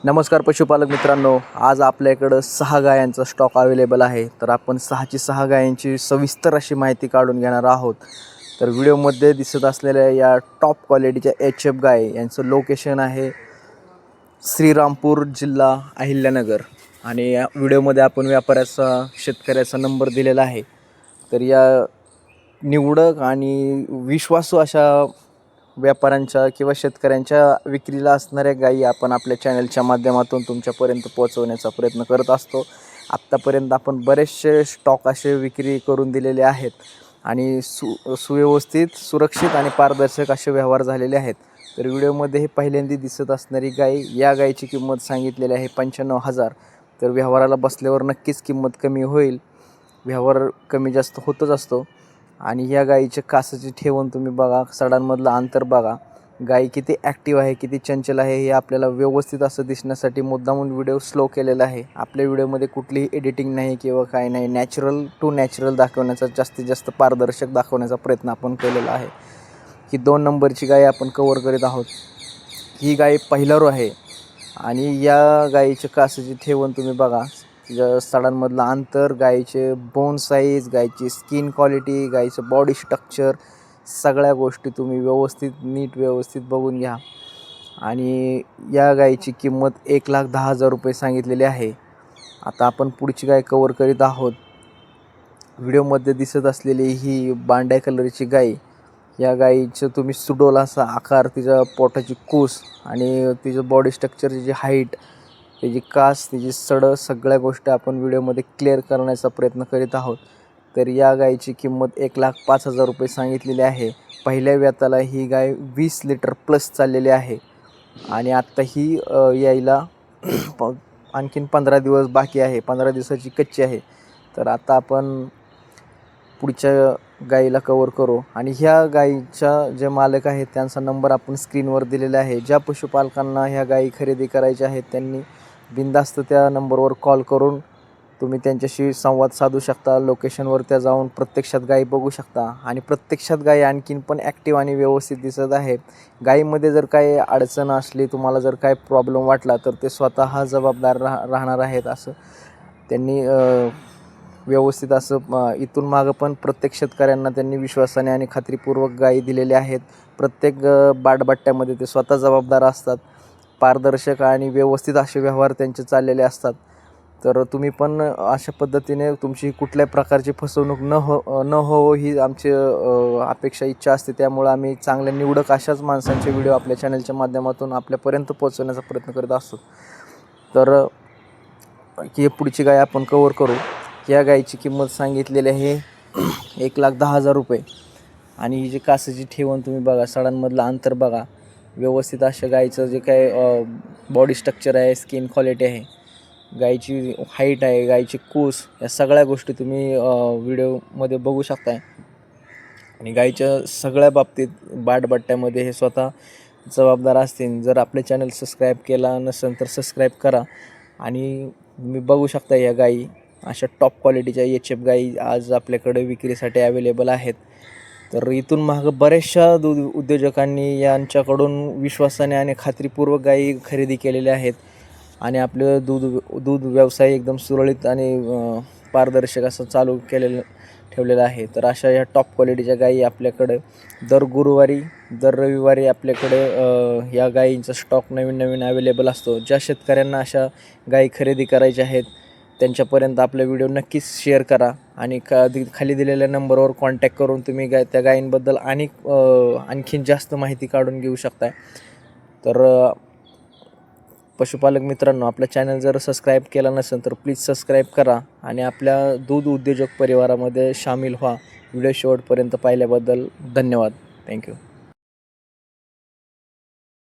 नमस्कार पशुपालक मित्रांनो, आज आपल्याकडं 6 गायांचा स्टॉक अवेलेबल आहे. तर आपण 6 गायांची सविस्तर अशी माहिती काढून घेणार आहोत. तर व्हिडिओमध्ये दिसत असलेल्या या टॉप क्वालिटीच्या HF गाय यांचं लोकेशन आहे श्रीरामपूर, जिल्हा अहिल्यानगर. आणि या व्हिडिओमध्ये आपण व्यापाऱ्याचा शेतकऱ्याचा नंबर दिलेला आहे. तर या निवडक आणि विश्वासू अशा व्यापाऱ्यांच्या किंवा शेतकऱ्यांच्या विक्रीला असणाऱ्या गायी आपण आपल्या चॅनलच्या माध्यमातून तुमच्यापर्यंत पोहोचवण्याचा प्रयत्न करत असतो. आत्तापर्यंत आपण बरेचसे स्टॉक असे विक्री करून दिलेले आहेत आणि सुव्यवस्थित, सुरक्षित आणि पारदर्शक असे व्यवहार झालेले आहेत. तर व्हिडिओमध्ये हे पहिल्यांदा दिसत असणारी गाय, या गायीची किंमत सांगितलेली आहे 95,000. तर व्यवहाराला बसल्यावर नक्कीच किंमत कमी होईल. व्यवहार कमी जास्त होतच असतो. आणि ह्या गायीच्या कासाची ठेवण तुम्ही बघा, सडांमधलं अंतर बघा, गाय किती ॲक्टिव्ह आहे, किती चंचल आहे हे आपल्याला व्यवस्थित असं दिसण्यासाठी मुद्दामून व्हिडिओ स्लो केलेला आहे. आपल्या व्हिडिओमध्ये कुठलीही एडिटिंग नाही किंवा काय नाही, नॅचरल टू नॅचरल दाखवण्याचा, जास्तीत जास्त पारदर्शक दाखवण्याचा प्रयत्न आपण केलेला आहे. ही 2 नंबरची गाय आपण कवर करीत आहोत. ही गाय पहिला रो आहे आणि या गायीच्या कासाची ठेवण तुम्ही बघा, तिच्या सडांमधलं अंतर, गायीचे बोन साईज, गायीची स्किन क्वालिटी, गायीचं बॉडी स्ट्रक्चर, सगळ्या गोष्टी तुम्ही व्यवस्थित बघून घ्या. आणि या गायीची किंमत 1,10,000 रुपये सांगितलेली आहे. आता आपण पुढची गाय कवर करीत आहोत. व्हिडिओमध्ये दिसत असलेली ही बांड्या कलरची गाय, या गायीचं तुम्ही सुडोल असा आकार, तिच्या पोटाची कूस आणि तिचं बॉडी स्ट्रक्चरची जी हाईट, त्याची कास, तिची सडं, सगळ्या गोष्टी आपण व्हिडिओमध्ये क्लिअर करण्याचा प्रयत्न करीत आहोत. तर या गायीची किंमत 1,05,000 रुपये सांगितलेली आहे. पहिल्या व्याताला ही गाय 20 लिटर प्लस चाललेली आहे आणि आत्ता ही यायला आणखीन 15 दिवस बाकी आहे. 15 दिवसाची कच्ची आहे. तर आता आपण पुढच्या गायीला कवर करू. आणि ह्या गायीच्या जे मालक आहेत त्यांचा नंबर आपण स्क्रीनवर दिलेला आहे. ज्या पशुपालकांना ह्या गायी खरेदी करायच्या आहेत त्यांनी बिनधास्त त्या नंबरवर कॉल करून तुम्ही त्यांच्याशी संवाद साधू शकता. लोकेशनवर त्या जाऊन प्रत्यक्षात गायी बघू शकता आणि प्रत्यक्षात गायी आणखीन पण ॲक्टिव्ह आणि व्यवस्थित दिसत आहे. गायीमध्ये जर काही अडचण असली, तुम्हाला जर काय प्रॉब्लेम वाटला, तर ते स्वतः जबाबदार राहणार आहेत. असं त्यांनी व्यवस्थित असं इथून मागं पण प्रत्येक शेतकऱ्यांना त्यांनी विश्वासाने आणि खात्रीपूर्वक गायी दिलेल्या आहेत. प्रत्येक बाटबट्ट्यामध्ये ते स्वतः जबाबदार असतात. पारदर्शक आणि व्यवस्थित असे व्यवहार त्यांचे चाललेले असतात. तर तुम्ही पण अशा पद्धतीने तुमची कुठल्याही प्रकारची फसवणूक न हो ही आमची अपेक्षा, इच्छा असते. त्यामुळं आम्ही चांगल्या निवडक अशाच माणसांचे व्हिडिओ आपल्या चॅनलच्या माध्यमातून आपल्यापर्यंत पोहोचवण्याचा प्रयत्न करत असतो. तर ही पुढची गाय आपण कवर करू. या गायीची किंमत सांगितलेली आहे 1,10,000 रुपये आणि ही जी कासाची ठेवण तुम्ही बघा, सडांमधलं अंतर बघा, व्यवस्थित अशा गायीचं जे काय बॉडी स्ट्रक्चर आहे, स्किन क्वालिटी आहे, गायीची हाईट आहे, गायीची कूस, या सगळ्या गोष्टी तुम्ही व्हिडिओमध्ये बघू शकताय. आणि गायीच्या सगळ्या बाबतीत बाटबट्ट्यामध्ये हे स्वतः जबाबदार असतील. जर आपले चॅनल सबस्क्राईब केला नसेल तर सबस्क्राईब करा. आणि तुम्ही बघू शकता या गायी अशा टॉप क्वालिटीच्या HF गायी आज आपल्याकडे विक्रीसाठी अवेलेबल आहेत. तर इथून मागं बऱ्याचशा दूध उद्योजकांनी यांच्याकडून विश्वासाने आणि खात्रीपूर्वक गायी खरेदी केलेल्या आहेत आणि आपलं दूध व्यवसाय एकदम सुरळीत आणि पारदर्शक असं चालू ठेवलेलं आहे. तर अशा या टॉप क्वालिटीच्या गायी आपल्याकडे दर गुरुवारी, दर रविवारी आपल्याकडे या गायींचा स्टॉक नवीन अवेलेबल असतो. ज्या शेतकऱ्यांना अशा गायी खरेदी करायच्या आहेत त्यांच्यापर्यंत आपला व्हिडिओ नक्कीच शेअर करा आणि खाली दिलेल्या नंबरवर कॉन्टॅक्ट करून तुम्ही त्या गायींबद्दल आणखीन जास्त माहिती काढून घेऊ शकताय. तर पशुपालक मित्रांनो, आपला चॅनल जर सबस्क्राईब केला नसेल तर प्लीज सबस्क्राईब करा आणि आपल्या दूध उद्योजक परिवारामध्ये सामील व्हा. व्हिडिओ शेवटपर्यंत पाहिल्याबद्दल धन्यवाद. थँक्यू.